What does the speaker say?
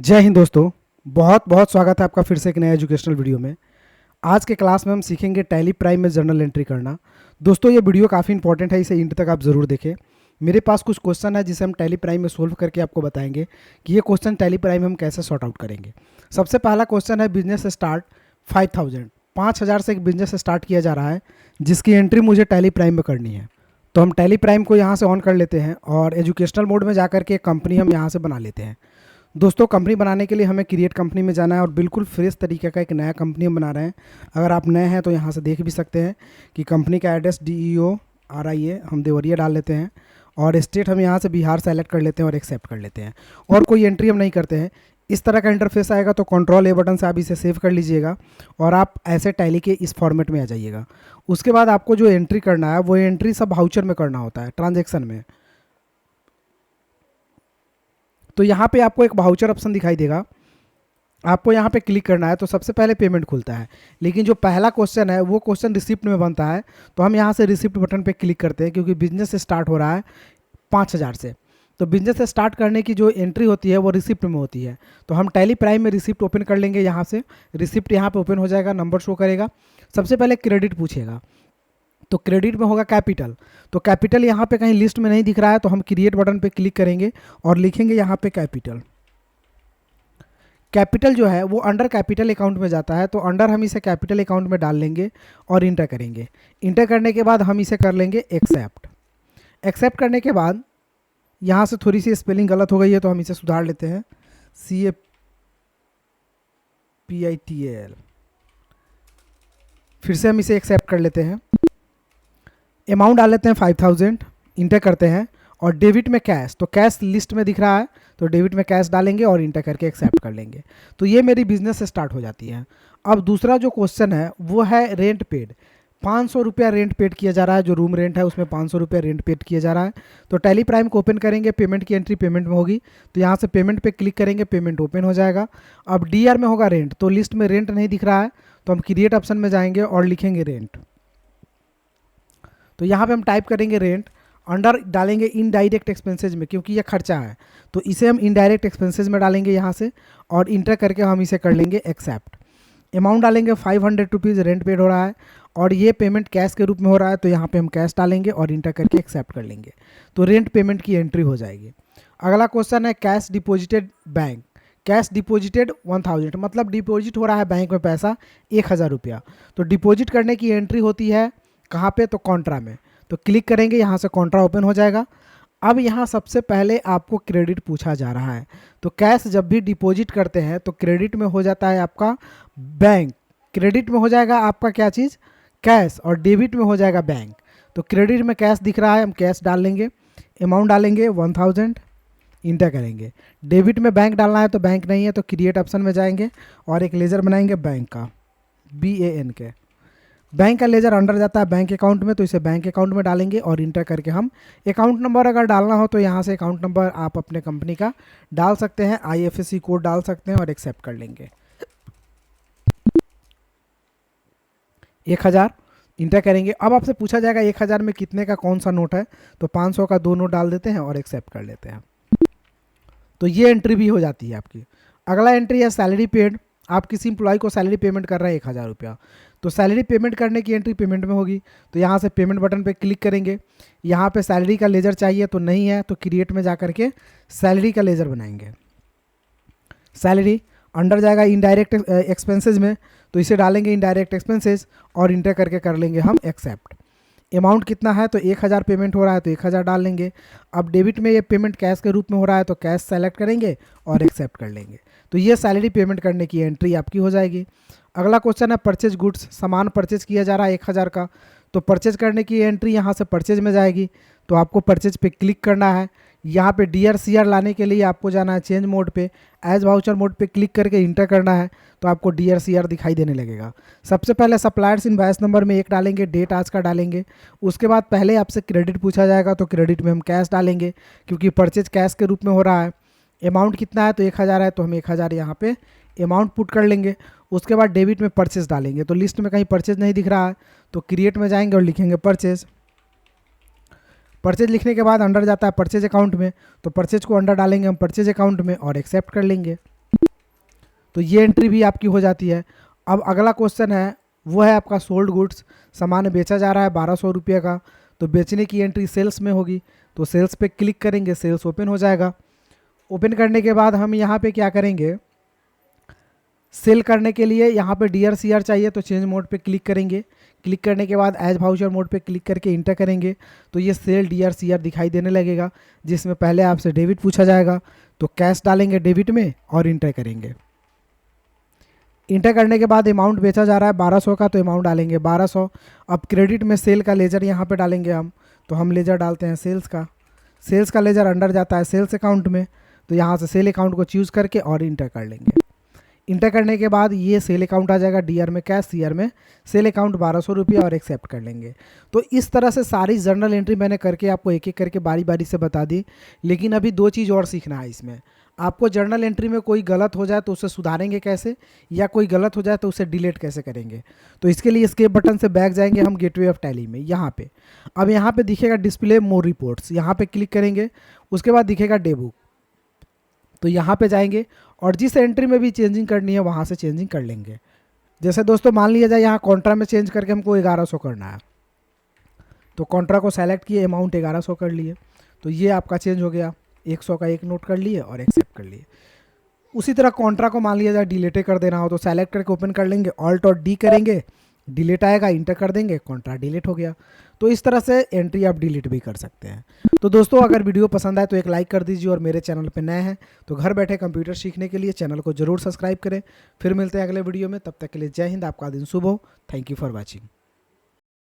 जय हिंद दोस्तों। बहुत बहुत स्वागत है आपका फिर से एक नया एजुकेशनल वीडियो में। आज के क्लास में हम सीखेंगे टैली प्राइम में जर्नल एंट्री करना। दोस्तों ये वीडियो काफ़ी इंपॉर्टेंट है, इसे इंड तक आप ज़रूर देखें। मेरे पास कुछ क्वेश्चन है जिसे हम टैली प्राइम में सोल्व करके आपको बताएंगे कि ये क्वेश्चन टैली प्राइम में हम कैसे सॉर्ट आउट करेंगे। सबसे पहला क्वेश्चन है बिजनेस स्टार्ट 5000, 5000 से एक बिजनेस स्टार्ट किया जा रहा है जिसकी एंट्री मुझे टैली प्राइम में करनी है। तो हम टैली प्राइम को यहाँ से ऑन कर लेते हैं और एजुकेशनल मोड में जाकर के एक कंपनी हम यहाँ से बना लेते हैं। दोस्तों कंपनी बनाने के लिए हमें क्रिएट कंपनी में जाना है और बिल्कुल फ्रेश तरीके का एक नया कंपनी हम बना रहे हैं। अगर आप नए हैं तो यहाँ से देख भी सकते हैं कि कंपनी का एड्रेस DEO हम देवरिया डाल लेते हैं और स्टेट हम यहाँ से बिहार सेलेक्ट कर लेते हैं और एक्सेप्ट कर लेते हैं और कोई एंट्री हम नहीं करते हैं। इस तरह का इंटरफेस आएगा तो Ctrl+A बटन से आप इसे सेव कर लीजिएगा और आप ऐसे टैली के इस फॉर्मेट में आ जाइएगा। उसके बाद आपको जो एंट्री करना है वो एंट्री सब वाउचर में करना होता है, ट्रांजेक्शन में। तो यहाँ पे आपको एक वाउचर ऑप्शन दिखाई देगा, आपको यहाँ पे क्लिक करना है। तो सबसे पहले पेमेंट खुलता है, लेकिन जो पहला क्वेश्चन है वो क्वेश्चन रिसिप्ट में बनता है। तो हम यहाँ से रिसिप्ट बटन पे क्लिक करते हैं क्योंकि बिजनेस स्टार्ट हो रहा है 5000 से। तो बिजनेस स्टार्ट करने की जो एंट्री होती है वो रिसिप्ट में होती है। तो हम टैली प्राइम में रिसिप्ट ओपन कर लेंगे। यहाँ से रिसिप्ट यहाँ पे ओपन हो जाएगा, नंबर शो करेगा। सबसे पहले क्रेडिट पूछेगा, तो क्रेडिट में होगा कैपिटल। तो कैपिटल यहाँ पे कहीं लिस्ट में नहीं दिख रहा है तो हम क्रिएट बटन पे क्लिक करेंगे और लिखेंगे यहाँ पे कैपिटल। कैपिटल जो है वो अंडर कैपिटल अकाउंट में जाता है, तो अंडर हम इसे कैपिटल अकाउंट में डाल लेंगे और इंटर करेंगे। इंटर करने के बाद हम इसे कर लेंगे एक्सेप्ट। एक्सेप्ट करने के बाद यहाँ से थोड़ी सी स्पेलिंग गलत हो गई है तो हम इसे सुधार लेते हैं, CAPITAL। फिर से हम इसे एक्सेप्ट कर लेते हैं। अमाउंट डाल लेते हैं 5000, इंटर करते हैं और डेबिट में कैश, तो कैश लिस्ट में दिख रहा है तो डेबिट में कैश डालेंगे और इंटर करके एक्सेप्ट कर लेंगे। तो ये मेरी बिजनेस स्टार्ट हो जाती है। अब दूसरा जो क्वेश्चन है वो है रेंट पेड। 500 रुपया रेंट पेड किया जा रहा है, जो रूम रेंट है उसमें 500 रुपया रेंट पेड किया जा रहा है। तो टैली प्राइम को ओपन करेंगे, पेमेंट की एंट्री पेमेंट में होगी तो यहाँ से पेमेंट पे क्लिक करेंगे, पेमेंट ओपन हो जाएगा। अब DR में होगा रेंट, तो लिस्ट में रेंट नहीं दिख रहा है तो हम क्रिएट ऑप्शन में जाएंगे और लिखेंगे रेंट। तो यहाँ पे हम टाइप करेंगे रेंट, अंडर डालेंगे इनडायरेक्ट एक्सपेंसेज में क्योंकि ये खर्चा है तो इसे हम इनडायरेक्ट एक्सपेंसेज में डालेंगे यहाँ से और इंटर करके हम इसे कर लेंगे एक्सेप्ट। अमाउंट डालेंगे 500 रुपीज़ रेंट पेड हो रहा है और ये पेमेंट कैश के रूप में हो रहा है तो यहाँ पे हम कैश डालेंगे और इंटर करके एक्सेप्ट कर लेंगे। तो रेंट पेमेंट की एंट्री हो जाएगी। अगला क्वेश्चन है cash deposited bank. Cash deposited 1000, मतलब डिपॉजिट हो रहा है बैंक में पैसा 1000 रुपया। तो डिपॉजिट करने की एंट्री होती है कहाँ पे, तो कॉन्ट्रा में। तो क्लिक करेंगे, यहाँ से कॉन्ट्रा ओपन हो जाएगा। अब यहाँ सबसे पहले आपको क्रेडिट पूछा जा रहा है। तो कैश जब भी डिपॉजिट करते हैं तो क्रेडिट में हो जाता है आपका बैंक, क्रेडिट में हो जाएगा आपका क्या चीज़, कैश, और डेबिट में हो जाएगा बैंक। तो क्रेडिट में कैश दिख रहा है, हम कैश डाल लेंगे। अमाउंट डालेंगे 1000, इंटर करेंगे। डेबिट में बैंक डालना है तो बैंक नहीं है तो क्रिएट ऑप्शन में जाएंगे और एक लेजर बनाएंगे बैंक का, BAN के। बैंक का लेजर अंडर जाता है बैंक अकाउंट में तो इसे बैंक अकाउंट में डालेंगे और इंटर करके हम अकाउंट नंबर अगर डालना हो तो यहाँ से अकाउंट नंबर आप अपने कंपनी का डाल सकते हैं, IFSC कोड डाल सकते हैं और एक्सेप्ट कर लेंगे। 1000 इंटर करेंगे। अब आपसे पूछा जाएगा 1000 में कितने का कौन सा नोट है, तो 500 का 2 नोट डाल देते हैं और एक्सेप्ट कर लेते हैं। तो ये एंट्री भी हो जाती है आपकी। अगला एंट्री है सैलरी पेड। आप किसी इंप्लॉय को सैलरी पेमेंट कर रहे हैं 1000 रुपया, तो सैलरी पेमेंट करने की एंट्री पेमेंट में होगी। तो यहाँ से पेमेंट बटन पे क्लिक करेंगे। यहाँ पे सैलरी का लेजर चाहिए तो नहीं है तो क्रिएट में जा करके सैलरी का लेजर बनाएंगे। सैलरी अंडर जाएगा इनडायरेक्ट एक्सपेंसेज में तो इसे डालेंगे इनडायरेक्ट एक्सपेंसेज और इंटर करके कर लेंगे हम एक्सेप्ट। अमाउंट कितना है, तो 1000 पेमेंट हो रहा है तो 1000 डाल लेंगे। अब डेबिट में ये पेमेंट कैश के रूप में हो रहा है तो कैश सेलेक्ट करेंगे और एक्सेप्ट कर लेंगे। तो ये सैलरी पेमेंट करने की एंट्री आपकी हो जाएगी। अगला क्वेश्चन है परचेज गुड्स। सामान परचेज किया जा रहा है 1000 का, तो परचेज करने की एंट्री यहाँ से परचेज में जाएगी। तो आपको परचेज पे क्लिक करना है। यहाँ पे DRCR लाने के लिए आपको जाना है चेंज मोड पे, एज वाउचर मोड पे क्लिक करके इंटर करना है तो आपको DRCR दिखाई देने लगेगा। सबसे पहले सप्लायर्स इनवॉइस नंबर में 1 डालेंगे, डेट आज का डालेंगे। उसके बाद पहले आपसे क्रेडिट पूछा जाएगा तो क्रेडिट में हम कैश डालेंगे क्योंकि परचेज कैश के रूप में हो रहा है। अमाउंट कितना है, तो 1000 है तो हम 1000 यहाँ पे अमाउंट पुट कर लेंगे। उसके बाद डेबिट में परचेज डालेंगे, तो लिस्ट में कहीं परचेज नहीं दिख रहा है तो क्रिएट में जाएंगे और लिखेंगे परचेज। परचेज लिखने के बाद अंडर जाता है परचेज अकाउंट में, तो परचेज को अंडर डालेंगे हम परचेज अकाउंट में और एक्सेप्ट कर लेंगे। तो ये एंट्री भी आपकी हो जाती है। अब अगला क्वेश्चन है वो है आपका सोल्ड गुड्स, सामान बेचा जा रहा है 1200 रुपये का, तो बेचने की एंट्री सेल्स में होगी, तो सेल्स पे क्लिक करेंगे, सेल्स ओपन हो जाएगा। ओपन करने के बाद हम यहाँ पे क्या करेंगे, सेल करने के लिए यहाँ पे डी आर सी आर चाहिए, तो चेंज मोड पे क्लिक करेंगे। क्लिक करने के बाद एज वाउचर मोड पे क्लिक करके इंटर करेंगे, तो ये सेल डी आर सी आर दिखाई देने लगेगा, जिसमें पहले आपसे डेबिट पूछा जाएगा, तो कैश डालेंगे डेबिट में और इंटर करेंगे। इंटर करने के बाद अमाउंट बेचा जा रहा है 1200 का, तो अमाउंट डालेंगे 1200। अब क्रेडिट में सेल का लेजर यहाँ पे डालेंगे हम, तो हम लेजर डालते हैं सेल्स का। सेल्स का लेजर अंडर जाता है सेल्स अकाउंट में, तो यहाँ से सेल अकाउंट को चूज़ करके और इंटर कर लेंगे। इंटर करने के बाद ये सेल अकाउंट आ जाएगा, डी आर में कैश, सी आर में सेल अकाउंट 1200 रुपये और एक्सेप्ट कर लेंगे। तो इस तरह से सारी जर्नल एंट्री मैंने करके आपको एक एक करके बारी बारी से बता दी। लेकिन अभी दो चीज़ और सीखना है इसमें। आपको जर्नल एंट्री में कोई गलत हो जाए तो उसे सुधारेंगे कैसे, या कोई गलत हो जाए तो उसे डिलीट कैसे करेंगे। तो इसके लिए एस्केप बटन से बैक जाएंगे हम गेटवे ऑफ टैली में, यहाँ पे। अब यहाँ पे दिखेगा डिस्प्ले मोर रिपोर्ट्स, यहाँ पे क्लिक करेंगे, उसके बाद दिखेगा डे बुक, तो यहाँ पे जाएंगे और जिस एंट्री में भी चेंजिंग करनी है वहाँ से चेंजिंग कर लेंगे। जैसे दोस्तों मान लिया जाए यहाँ कॉन्ट्रा में चेंज करके हमको 1100 करना है, तो कॉन्ट्रा को सेलेक्ट किए, अमाउंट 1100 कर लिए, तो ये आपका चेंज हो गया। 100 का एक नोट कर लिए और एक्सेप्ट कर लिए। उसी तरह कॉन्ट्रा को मान लिया जाए डिलीटे कर देना हो, तो सेलेक्ट करके ओपन कर लेंगे, ऑल्ट और डी करेंगे, डिलीट आएगा, इंटर कर देंगे, कॉन्ट्रा डिलीट हो गया। तो इस तरह से एंट्री आप डिलीट भी कर सकते हैं। तो दोस्तों अगर वीडियो पसंद आए तो एक लाइक कर दीजिए, और मेरे चैनल पे नए हैं तो घर बैठे कंप्यूटर सीखने के लिए चैनल को जरूर सब्सक्राइब करें। फिर मिलते हैं अगले वीडियो में, तब तक के लिए जय हिंद, आपका दिन शुभ हो। Thank you for watching.